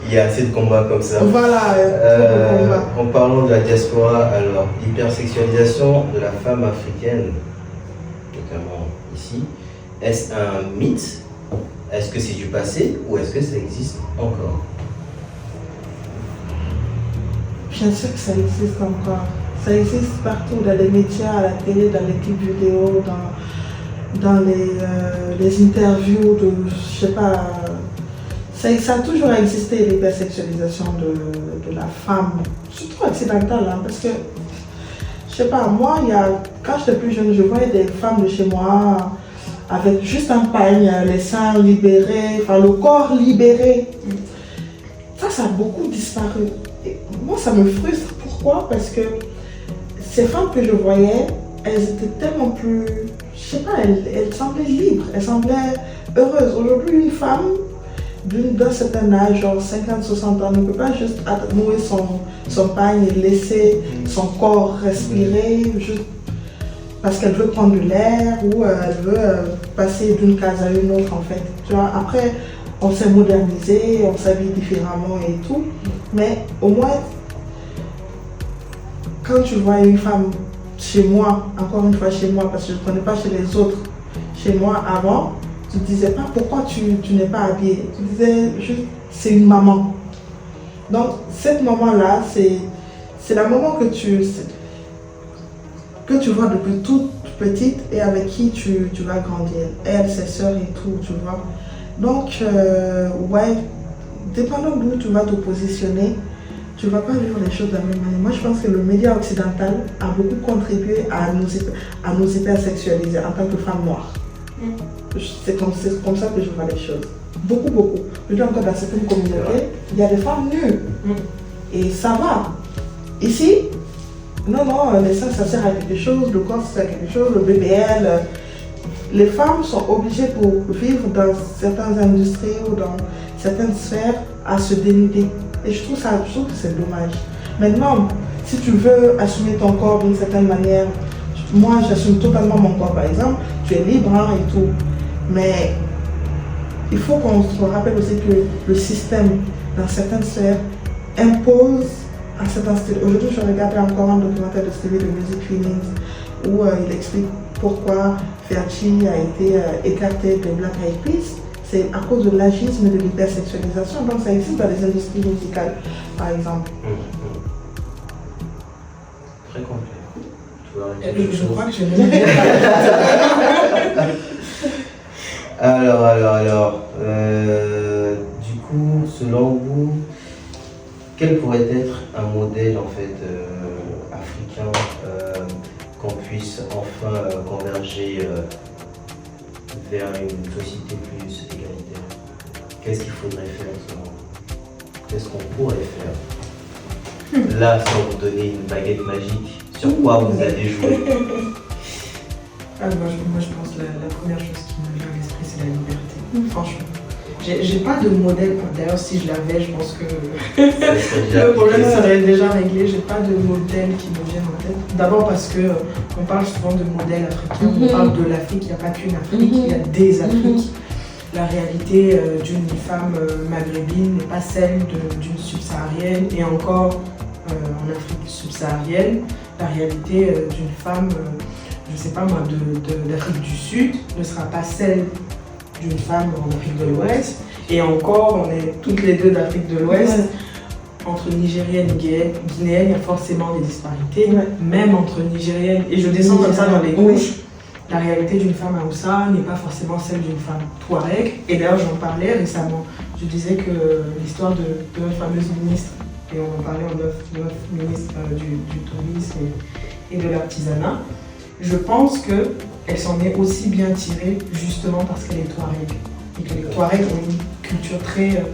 Il y a assez de combats comme ça. Voilà. En parlant de la diaspora, alors l'hypersexualisation de la femme africaine, notamment ici, est-ce un mythe? Est-ce que c'est du passé ou est-ce que ça existe encore? Bien sûr que ça existe encore. Ça existe partout, dans les médias, à la télé, dans les clips vidéo, dans les interviews de, je sais pas, ça a toujours existé, l'hypersexualisation de la femme, surtout occidentale, hein, parce que, je sais pas, moi, quand j'étais plus jeune, je voyais des femmes de chez moi avec juste un pagne, les seins libérés, enfin le corps libéré. Ça a beaucoup disparu. Et moi, ça me frustre. Pourquoi? Parce que ces femmes que je voyais, elles étaient tellement plus, je sais pas, elles semblaient libres, elles semblaient heureuses. Aujourd'hui, une femme d'un certain âge, genre 50-60 ans, ne peut pas juste nouer son pagne et laisser son corps respirer juste parce qu'elle veut prendre de l'air ou elle veut passer d'une case à une autre en fait. Tu vois, après, on s'est modernisé, on s'habille différemment et tout, mais au moins, quand tu vois une femme chez moi, encore une fois chez moi, parce que je ne connais pas chez les autres, chez moi avant, tu ne disais pas pourquoi tu n'es pas habillée. Tu disais juste, c'est une maman. Donc, cette maman-là, c'est la maman que tu vois depuis toute petite et avec qui tu vas grandir. Elle, ses sœurs et tout, tu vois. Donc, ouais, dépendant d'où tu vas te positionner, tu ne vas pas vivre les choses de la même manière. Moi, je pense que le média occidental a beaucoup contribué à nous hypersexualiser en tant que femme noire. C'est comme ça que je vois les choses. Beaucoup, beaucoup. Je dis encore dans certaines communautés, il y a des femmes nues. Et ça va. Ici, non, les seins, ça sert à quelque chose, le corps, ça sert à quelque chose, le BBL. Les femmes sont obligées pour vivre dans certaines industries ou dans certaines sphères à se dénuder. Et je trouve que c'est dommage. Maintenant, si tu veux assumer ton corps d'une certaine manière, moi j'assume totalement mon corps par exemple, tu es libre hein, et tout. Mais il faut qu'on se rappelle aussi que le système, dans certaines sphères, impose un certain style. Aujourd'hui, je regardais encore un documentaire de Stevie de Music Feelings où il explique pourquoi Fergie a été écarté de Black Eyed Peas. C'est à cause de l'agisme et de l'hypersexualisation. Donc ça existe dans les industries musicales, par exemple. Très complet. Je crois que je n'ai Alors, du coup, selon vous, quel pourrait être un modèle en fait africain qu'on puisse enfin converger vers une société plus égalitaire? Qu'est-ce qu'il faudrait faire selon vous? Qu'est-ce qu'on pourrait faire? Là, sans vous donner une baguette magique, sur quoi vous allez jouer? Moi, je pense que la première chose qui me vient à l'esprit, c'est la liberté. Franchement. J'ai pas de modèle. D'ailleurs, si je l'avais, je pense que le problème serait déjà réglé. J'ai pas de modèle qui me vient en tête. D'abord parce que on parle souvent de modèle africain. On parle de l'Afrique. Il n'y a pas qu'une Afrique, il y a des Afriques. La réalité d'une femme maghrébine n'est pas celle d'une subsaharienne et encore en Afrique subsaharienne, la réalité d'une femme, je sais pas moi, d'Afrique du Sud ne sera pas celle d'une femme en Afrique de l'Ouest. Et encore, on est toutes les deux d'Afrique de l'Ouest. Entre Nigériennes et Guinéennes, il y a forcément des disparités, même entre Nigériennes. Et je descends comme ça dans les couches. La réalité d'une femme Haoussa n'est pas forcément celle d'une femme Touareg. Et d'ailleurs, j'en parlais récemment. Je disais que l'histoire de notre fameuse ministre, et on en parlait en neuf ministre du tourisme et de l'artisanat, je pense qu'elle s'en est aussi bien tirée justement parce qu'elle est Touareg. Et que les Touaregs ont une culture très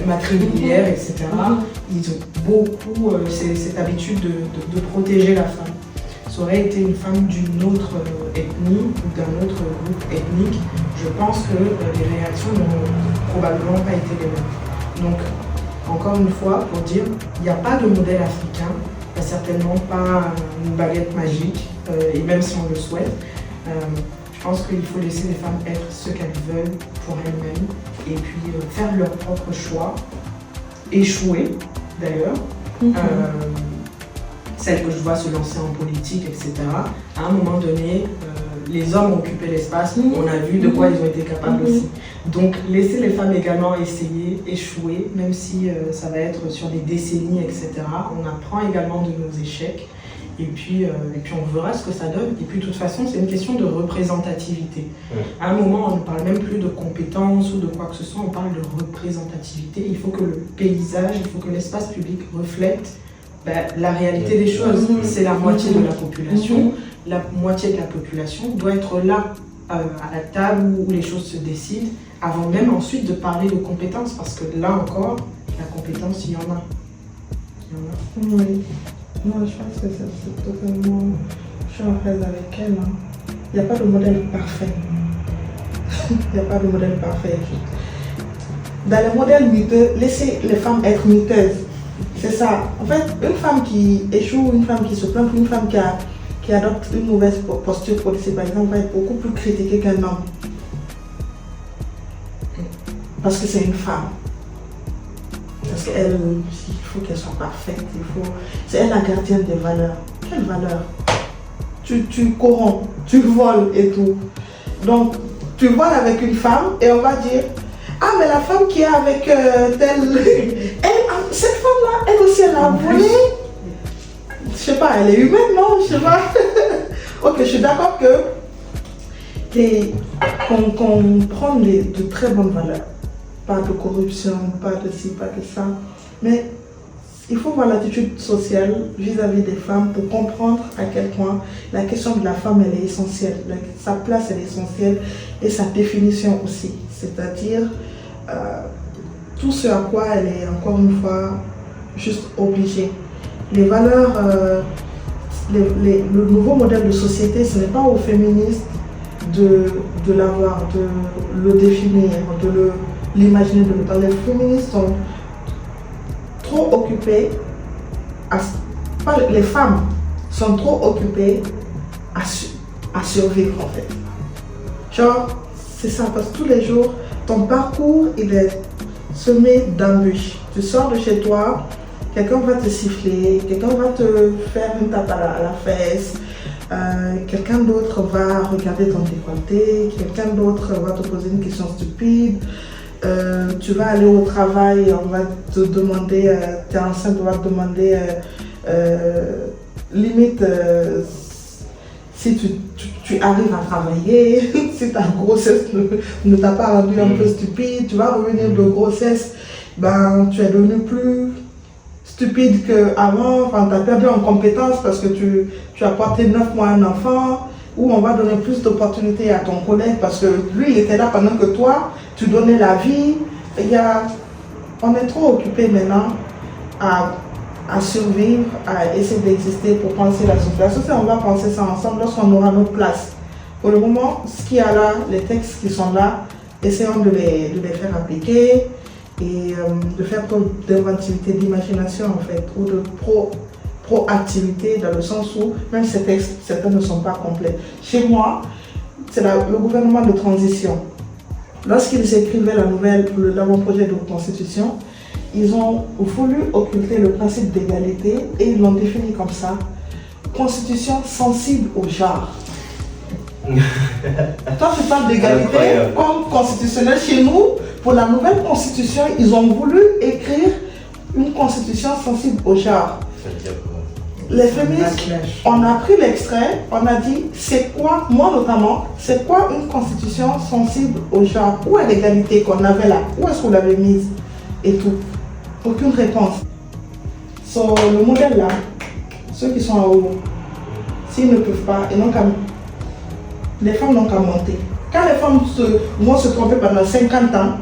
matrilinéaire, etc. Ils ont beaucoup cette habitude de protéger la femme. Ça aurait été une femme d'une autre ethnie ou d'un autre groupe ethnique, je pense que les réactions n'ont probablement pas été les mêmes. Donc, encore une fois, pour dire, il n'y a pas de modèle africain, il n'y a certainement pas une baguette magique, et même si on le souhaite, je pense qu'il faut laisser les femmes être ce qu'elles veulent pour elles-mêmes, et puis faire leur propre choix, échouer d'ailleurs. Celles que je vois se lancer en politique, etc. À un moment donné, les hommes ont occupé l'espace, on a vu de quoi ils ont été capables aussi. Donc laisser les femmes également essayer, échouer, même si ça va être sur des décennies, etc. On apprend également de nos échecs et puis on verra ce que ça donne. Et puis de toute façon, c'est une question de représentativité. À un moment, on ne parle même plus de compétences ou de quoi que ce soit, on parle de représentativité. Il faut que le paysage, il faut que l'espace public reflète la réalité des choses. C'est la moitié de la population. La moitié de la population doit être là, à la table où les choses se décident, avant même ensuite de parler de compétences, parce que là encore, la compétence, il y en a. Oui. Moi, je pense que c'est totalement... Je suis en phase avec elle. Hein. Il n'y a pas de modèle parfait. Il n'y a pas de modèle parfait. Dans les modèles miteux, laissez les femmes être miteuses. C'est ça. En fait, une femme qui échoue, une femme qui se plaint, une femme qui adopte une mauvaise posture politique, par exemple, va être beaucoup plus critiquée qu'un homme. Parce que c'est une femme. Parce qu'elle, il faut qu'elle soit parfaite. C'est elle la gardienne des valeurs. Quelles valeurs? Tu corromps, tu voles et tout. Donc, tu voles avec une femme et on va dire, ah, mais la femme qui est avec telle... cette femme-là, elle aussi, elle a volé. Je sais pas, elle est humaine, non? Je sais pas. Ok, je suis d'accord qu'on prend de très bonnes valeurs. Pas de corruption, pas de ci, pas de ça. Mais il faut voir l'attitude sociale vis-à-vis des femmes pour comprendre à quel point la question de la femme, elle est essentielle. Sa place, elle est essentielle et sa définition aussi. C'est-à-dire tout ce à quoi elle est, encore une fois, juste obligée. Les valeurs, le nouveau modèle de société, ce n'est pas aux féministes de l'avoir, de le définir, de l'imaginer, de le parler. Les féministes sont trop occupées, les femmes sont trop occupées à survivre en fait. Genre, c'est ça, parce que tous les jours, ton parcours, il est semé d'embûches. Tu sors de chez toi, quelqu'un va te siffler, quelqu'un va te faire une tape à la fesse, quelqu'un d'autre va regarder ton décolleté, quelqu'un d'autre va te poser une question stupide, tu vas aller au travail, on va te demander, tu es enceinte, on va te demander limite si tu arrives à travailler, si ta grossesse ne t'a pas rendu un peu stupide, tu vas revenir de grossesse, ben tu es devenu plus stupide qu'avant, enfin, tu as perdu en compétences parce que tu as porté 9 mois un enfant, ou on va donner plus d'opportunités à ton collègue parce que lui, il était là pendant que toi, tu donnais la vie. On est trop occupé maintenant à survivre, à essayer d'exister pour penser la société. La société, on va penser ça ensemble lorsqu'on aura notre place. Pour le moment, ce qu'il y a là, les textes qui sont là, essayons de les faire appliquer et de faire preuve d'inventivité, d'imagination en fait, ou de proactivité dans le sens où même ces textes, certains ne sont pas complets. Chez moi, c'est le gouvernement de transition. Lorsqu'ils écrivaient l'avant-projet de constitution, ils ont voulu occulter le principe d'égalité et ils l'ont défini comme ça. Constitution sensible au genre. Toi, tu parles d'égalité comme constitutionnel. Chez nous, pour la nouvelle constitution, ils ont voulu écrire une constitution sensible au genre. Les féministes, on a pris l'extrait, on a dit, c'est quoi, moi notamment, c'est quoi une constitution sensible au genre? Où est l'égalité qu'on avait là? Où est-ce qu'on l'avait mise? Et tout. Aucune réponse. Sur le modèle là, ceux qui sont en haut, s'ils ne peuvent pas, les femmes n'ont qu'à monter. Quand les femmes vont se tromper pendant 50 ans,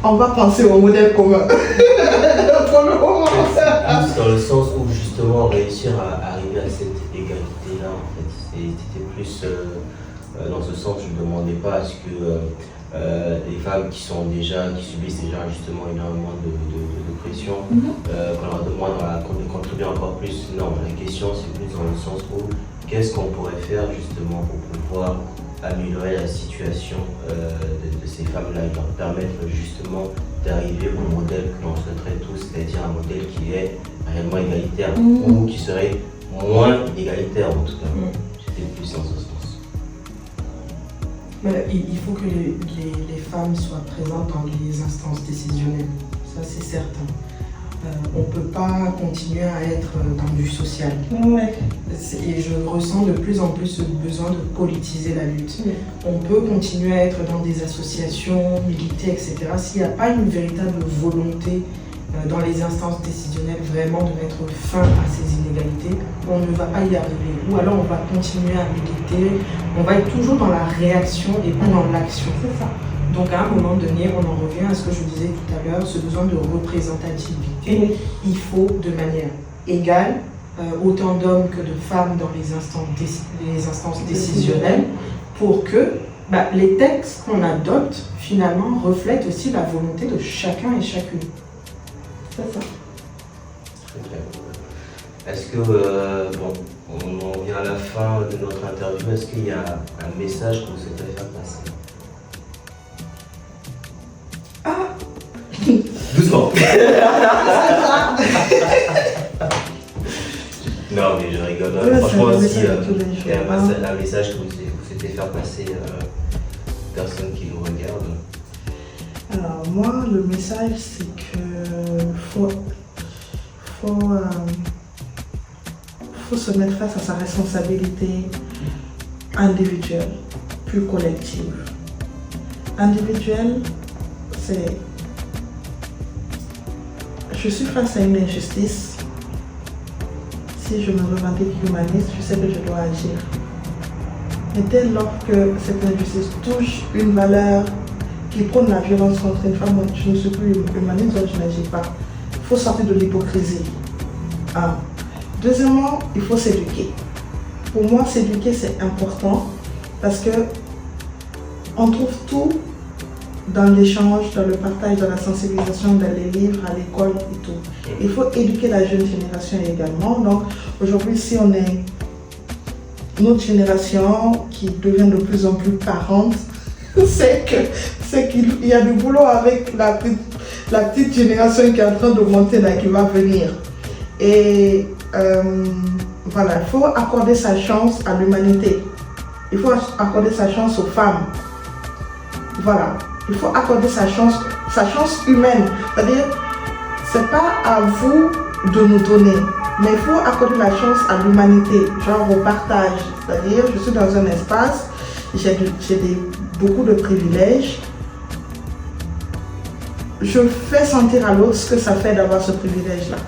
on va penser au modèle commun. Pour le moment. Dans le sens où justement réussir à arriver à cette égalité-là, en fait, c'était plus Dans ce sens, je ne demandais pas à ce que les femmes qui subissent déjà justement énormément de pression, qu'on leur demande de contribuer encore plus. Non, la question c'est plus dans le sens où qu'est-ce qu'on pourrait faire justement pour pouvoir améliorer la situation de ces femmes-là et leur permettre justement d'arriver au modèle que l'on souhaiterait tous, c'est-à-dire un modèle qui est réellement égalitaire ou qui serait moins égalitaire en tout cas. C'était plus dans ce sens. Il faut que les femmes soient présentes dans les instances décisionnelles, ça c'est certain. On ne peut pas continuer à être dans du social. Et je ressens de plus en plus ce besoin de politiser la lutte. On peut continuer à être dans des associations, militer, etc. S'il n'y a pas une véritable volonté dans les instances décisionnelles vraiment de mettre fin à ces inégalités, on ne va pas y arriver. Ou alors on va continuer à militer, on va être toujours dans la réaction et pas dans l'action. C'est ça. Donc à un moment donné, on en revient à ce que je disais tout à l'heure, ce besoin de représentativité. Il faut de manière égale autant d'hommes que de femmes dans les instances décisionnelles pour que les textes qu'on adopte finalement reflètent aussi la volonté de chacun et chacune. C'est ça. Très bien. Est-ce que, on vient à la fin de notre interview, est-ce qu'il y a un message que vous souhaitez faire passer? Doucement. Non, mais je rigole. Franchement, si il y a un message que vous souhaitez faire passer aux personnes qui nous regardent. Alors, moi, le message, c'est que faut se mettre face à sa responsabilité individuelle, plus collective. Individuelle, c'est je suis face à une injustice. Si je me revendique humaniste, je sais que je dois agir. Et dès lors que cette injustice touche une valeur qui prône la violence contre une femme, je ne suis plus humaniste, donc je n'agis pas. Il faut sortir de l'hypocrisie. Deuxièmement, il faut s'éduquer. Pour moi, s'éduquer, c'est important parce que on trouve tout dans l'échange, dans le partage, dans la sensibilisation, dans les livres, à l'école et tout. Il faut éduquer la jeune génération également. Donc aujourd'hui, si on est notre génération qui devient de plus en plus parente, c'est qu'il y a du boulot avec la petite génération qui est en train de monter là, qui va venir. Et voilà, il faut accorder sa chance à l'humanité. Il faut accorder sa chance aux femmes. Voilà. Il faut accorder sa chance humaine. C'est-à-dire, c'est pas à vous de nous donner, mais il faut accorder la chance à l'humanité, genre au partage. C'est-à-dire, je suis dans un espace, j'ai beaucoup de privilèges. Je fais sentir à l'autre ce que ça fait d'avoir ce privilège-là.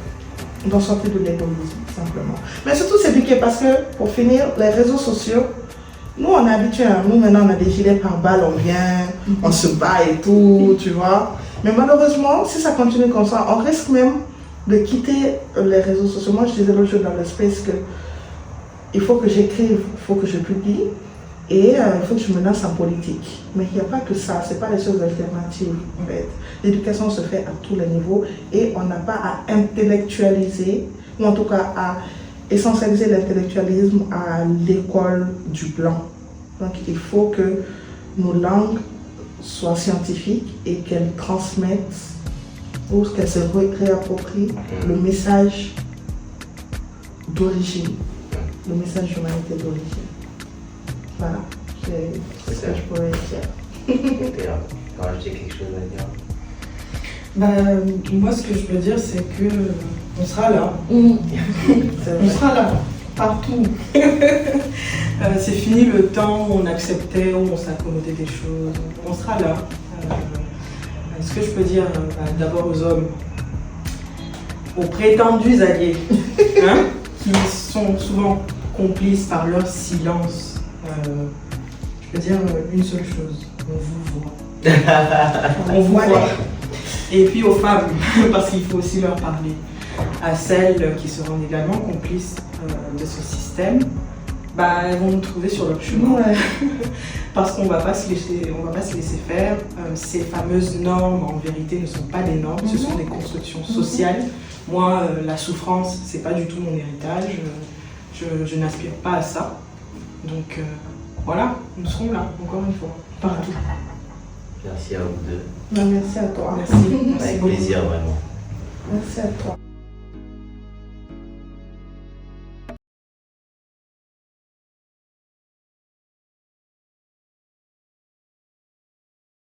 On doit sortir de l'égoïsme, simplement. Mais surtout s'éduquer parce que, pour finir, les réseaux sociaux, nous, on est habitués, nous maintenant on a des gilets pare-balles, on vient, on se bat et tout, tu vois. Mais malheureusement, si ça continue comme ça, on risque même de quitter les réseaux sociaux. Moi, je disais l'autre jour dans le space que il faut que j'écrive, il faut que je publie et il faut que je me lance en politique. Mais il n'y a pas que ça, ce n'est pas les choses alternatives en fait. L'éducation se fait à tous les niveaux et on n'a pas à intellectualiser, ou en tout cas à essentialiser l'intellectualisme à l'école du blanc. Donc il faut que nos langues soient scientifiques et qu'elles transmettent ou qu'elles se réapproprient le message d'origine, le message d'humanité d'origine. Voilà, c'est ce que je pourrais dire. Tu as rajouté quelque chose à dire? Moi, ce que je peux dire, c'est que on sera là. On sera là, partout. C'est fini le temps où on acceptait, où on s'accommodait des choses. On sera là. Ce que je peux dire, d'abord aux hommes, aux prétendus alliés, qui sont souvent complices par leur silence. Je peux dire une seule chose, on vous voit. On vous voit. Et puis aux femmes, parce qu'il faut aussi leur parler, à celles qui seront également complices de ce système, Elles vont nous trouver sur leur chemin. Ouais. Parce qu'on ne va pas se laisser faire. Ces fameuses normes, en vérité, ne sont pas des normes, ce sont des constructions sociales. Moi, la souffrance, ce n'est pas du tout mon héritage. Je n'aspire pas à ça. Donc voilà, nous serons là, encore une fois, partout. Merci à vous deux. Merci à toi. Merci. Avec plaisir, vraiment. Merci à toi.